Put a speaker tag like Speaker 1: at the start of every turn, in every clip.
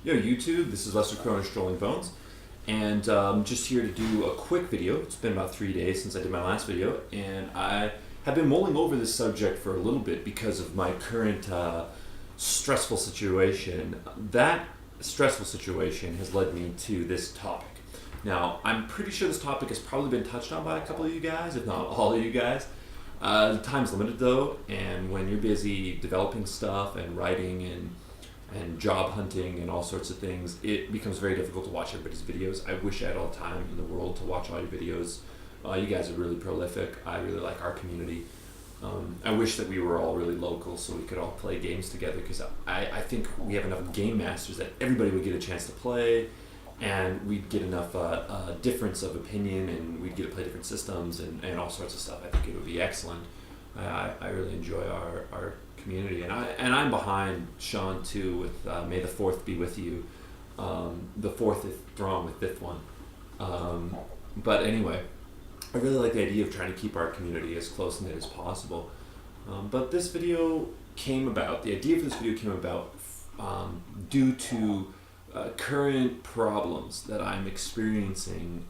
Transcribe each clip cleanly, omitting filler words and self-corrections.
Speaker 1: Yo, YouTube, this is Lester Cronin Strolling Bones, and just here to do a quick video. It's been about 3 days since I did my last video, and I have been mulling over this subject for a little bit because of my current stressful situation. That stressful situation has led me to this topic. Now, I'm pretty sure this topic has probably been touched on by a couple of you guys, if not all of you guys. Time's limited though, and when you're busy developing stuff and writing and job hunting and all sorts of things, it becomes very difficult to watch everybody's videos. I wish I had all the time in the world to watch all your videos. You guys are really prolific. I really like our community. I wish that we were all really local so we could all play games together, because I think we have enough game masters that everybody would get a chance to play, and we'd get enough difference of opinion, and we'd get to play different systems and all sorts of stuff. I think it would be excellent. I really enjoy our community, and I'm behind Sean too with May the 4th be with you. The 4th is wrong with 5th one. But anyway, I really like the idea of trying to keep our community as close knit as possible. But this video came about, the idea for this video came about due to current problems that I'm experiencing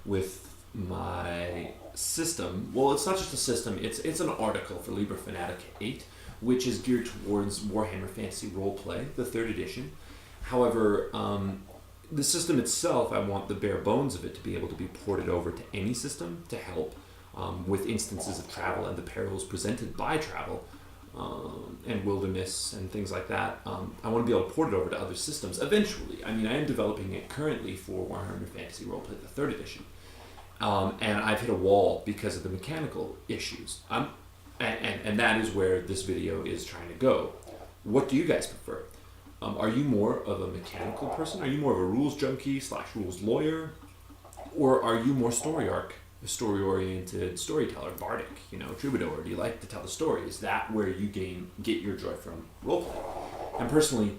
Speaker 1: with my system. Well, it's not just a system, it's an article for Liber Fanatic 8, which is geared towards Warhammer Fantasy Roleplay, the 3rd edition. However, the system itself, I want the bare bones of it to be able to be ported over to any system to help with instances of travel and the perils presented by travel and wilderness and things like that. I want to be able to port it over to other systems eventually. I mean, I am developing it currently for Warhammer Fantasy Roleplay, the 3rd edition. And I've hit a wall because of the mechanical issues. And that is where this video is trying to go. What do you guys prefer? Are you more of a mechanical person? Are you more of a rules junkie / rules lawyer? Or are you more story arc, a story-oriented storyteller, bardic, troubadour? Do you like to tell the story? Is that where you get your joy from roleplay? And personally,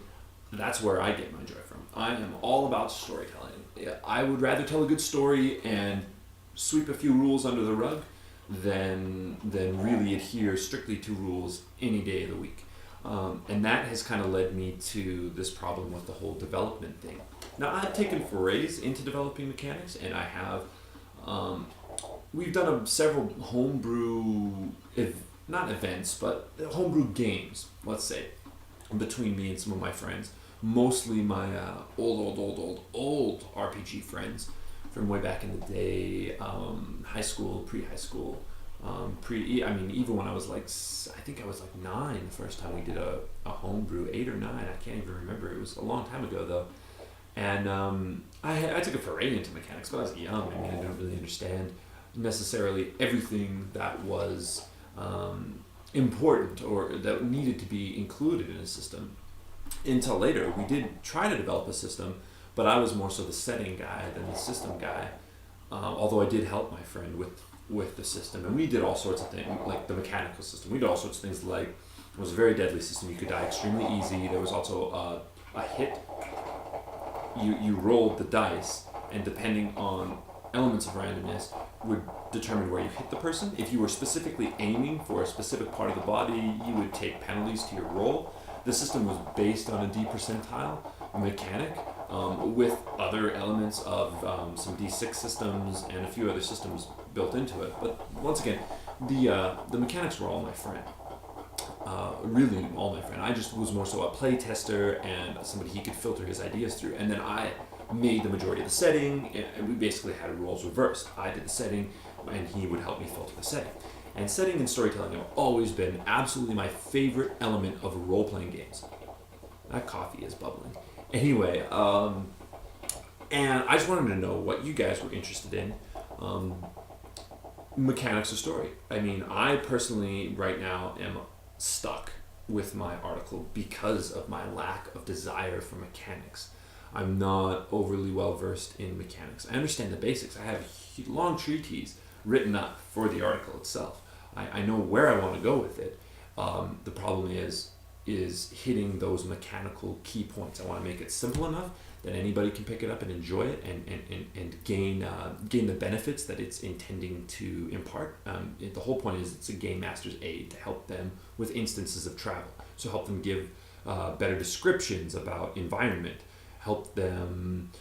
Speaker 1: that's where I get my joy from. I am all about storytelling. I would rather tell a good story and sweep a few rules under the rug than really adhere strictly to rules any day of the week. And that has kind of led me to this problem with the whole development thing. Now, I've taken forays into developing mechanics, and I have, we've done several homebrew, not events, but homebrew games, let's say, between me and some of my friends. Mostly my old RPG friends from way back in the day, high school, pre-high school, even when I was I think I was 9 the first time we did a homebrew, 8 or 9, I can't even remember. It was a long time ago though. And I took a foray into mechanics, but I was young. I didn't really understand necessarily everything that was important or that needed to be included in a system. Until later, we did try to develop a system, but I was more so the setting guy than the system guy. Although I did help my friend with the system, and we did all sorts of things, like the mechanical system. We did all sorts of things, like it was a very deadly system. You could die extremely easy. There was also a hit. You rolled the dice, and depending on elements of randomness, would determine where you hit the person. If you were specifically aiming for a specific part of the body, you would take penalties to your roll. The system was based on a D percentile mechanic with other elements of some D6 systems and a few other systems built into it. But once again, the mechanics were all my friend. Really all my friend. I just was more so a play tester and somebody he could filter his ideas through. And then I made the majority of the setting, and we basically had roles reversed. I did the setting, and he would help me filter the setting. And setting and storytelling have always been absolutely my favorite element of role-playing games. That coffee is bubbling. Anyway, and I just wanted to know what you guys were interested in. Mechanics of story. I personally, right now, am stuck with my article because of my lack of desire for mechanics. I'm not overly well versed in mechanics. I understand the basics. I have a long treatise written up for the article itself. I know where I want to go with it. The problem is hitting those mechanical key points. I want to make it simple enough that anybody can pick it up and enjoy it and gain the benefits that it's intending to impart. The whole point is it's a game master's aid to help them with instances of travel. So help them give better descriptions about environment, help them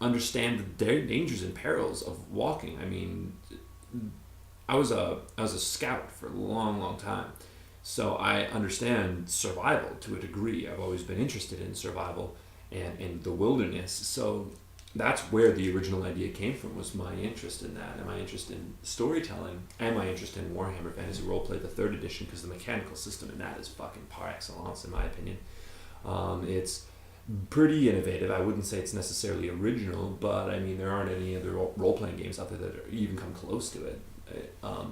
Speaker 1: understand the dangers and perils of walking. I mean, I was a scout for a long time, so I understand survival to a degree. I've always been interested in survival and in the wilderness. So that's where the original idea came from, was my interest in that, and my interest in storytelling, and my interest in Warhammer Fantasy Roleplay, the 3rd edition, because the mechanical system in that is fucking par excellence, in my opinion. It's pretty innovative. I wouldn't say it's necessarily original, but I mean, there aren't any other role-playing games out there that even come close to it,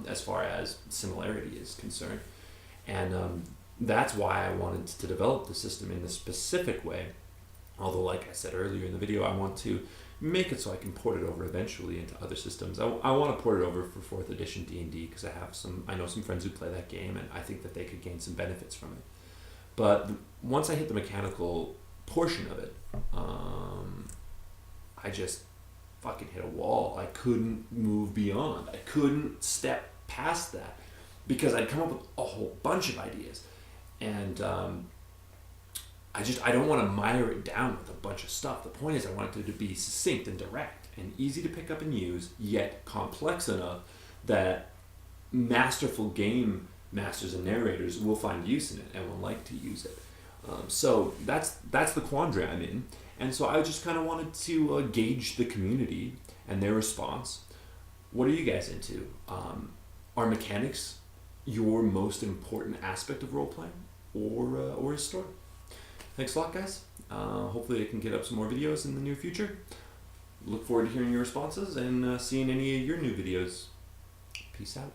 Speaker 1: as far as similarity is concerned. And that's why I wanted to develop the system in this specific way. Although, like I said earlier in the video, I want to make it so I can port it over eventually into other systems. I want to port it over for 4th edition D&D, because I know some friends who play that game, and I think that they could gain some benefits from it. But once I hit the mechanical portion of it, I just fucking hit a wall. I couldn't move beyond. I couldn't step past that, because I'd come up with a whole bunch of ideas, and I don't want to mire it down with a bunch of stuff. The point is, I want it to be succinct and direct and easy to pick up and use, yet complex enough that masterful game masters and narrators will find use in it and will like to use it. So that's the quandary I'm in. And so I just kind of wanted to gauge the community and their response. What are you guys into? Are mechanics your most important aspect of role-playing, or is story? Thanks a lot, guys. Hopefully I can get up some more videos in the near future. Look forward to hearing your responses and seeing any of your new videos. Peace out.